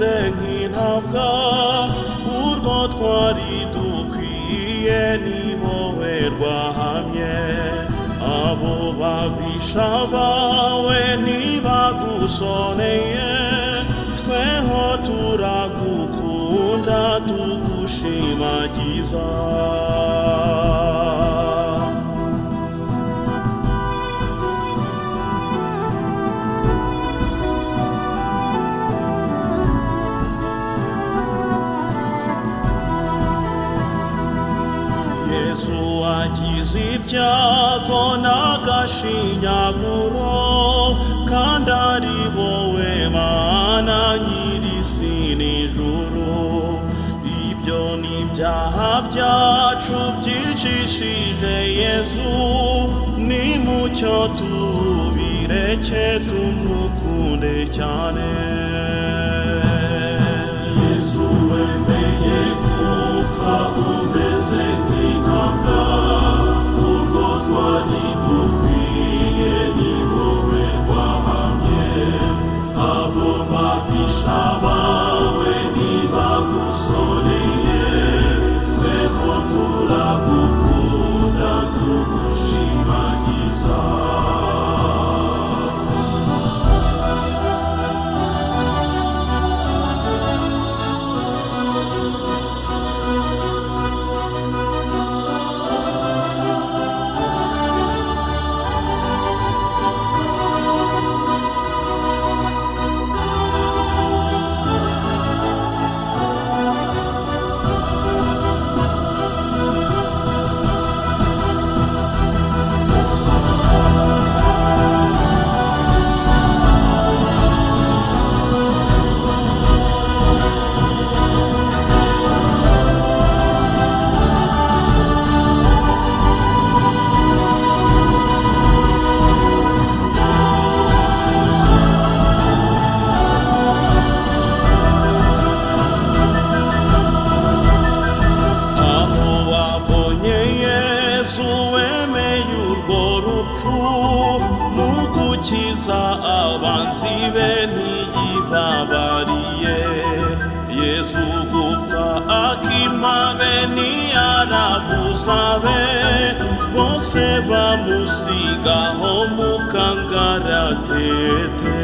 tumeze nk'intabwa, urwo twari dukwiye ni wowe rwahamye. Abo babisha bawe ntibagusoneye, tweho turagukunda tugushimagiza. Yesu wagize ibyago n'agashinyaguro, kandi ari wowe Mana nyir'isi n'ijuru. Ibyo ni ibyaha byacu byicishije Yesu, nimucyo tubireke tumukunde cyane. Yesu wemeye gupfa umeze nk'intabwa, urwo twari dukwiye ni wowe rwahamye. Abo babisha bawe ntibagusoneye, tweho turagukunda tugushimagiza. Mugukiza abanzi be ntiyibabariye, Yesu gupfa akima be ntiyarabuza be, bose bamusigaho mu kangaratete.